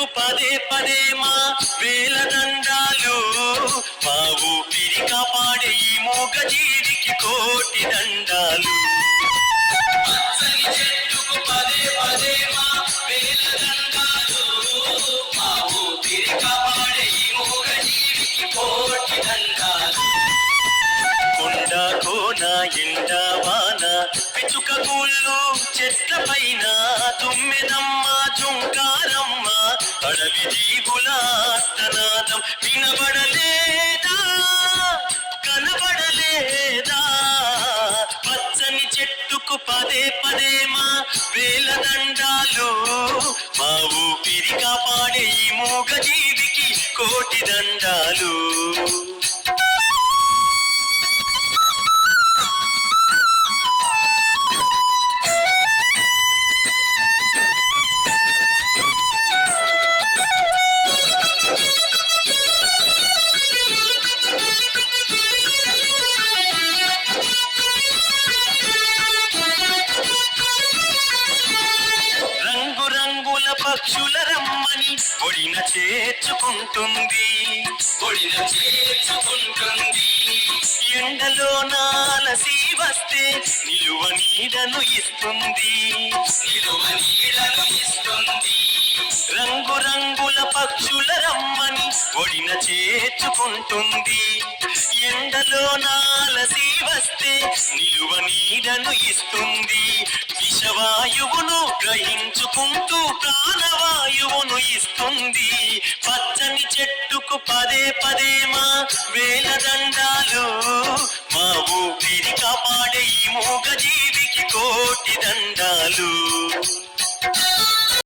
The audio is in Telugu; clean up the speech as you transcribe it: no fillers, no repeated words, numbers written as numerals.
చెట్టుకు పదే పదే మా వేల దండాలు, మా ఊపిరి కాపాడే ఈ మూగ జీవికి కోటి దండాలు. పచ్చని చెట్టుకు పదే పదే మా వేల దండాలు, మా ఊపిరి కాపాడే ఈ మూగ జీవికి కోటి దండాలు. కొండ కోన ఎండ వాన పిచుక గూళ్ళు చెట్ల పైన తుమ్మెదమ్మ జుంకారమ్మ అడవి జీవుల ఆర్తనాదం వినబడలేదా, కనబడలేదా? పచ్చని చెట్టుకు పదే పదే మా వేల దండాలు, మా ఊపిరి కాపాడే ఈ మూగ జీవికి కోటి దండాలు. పక్షుల రమ్మని ఒడిన చేర్చుకుంటుంది, ఒడిన చేర్చుకుంటుంది. ఎండలో నాలసి వస్తే నిలువ నీడను ఇస్తుంది, నిలువ నీడను ఇస్తుంది. రంగు రంగుల పక్షుల రమ్మని ఒడిన చేర్చుకుంటుంది, ఎండలో నాలసి వస్తే నిలువ నీడను ఇస్తుంది. విషవాయువును గ్రహించుకుంటూ ప్రాణవాయువును ఇస్తుంది. పచ్చని చెట్టుకు పదే పదే మా వేల దండాలు, మా ఊపిరి కాపాడే ఈ మూగ జీవికి కోటి దండాలు.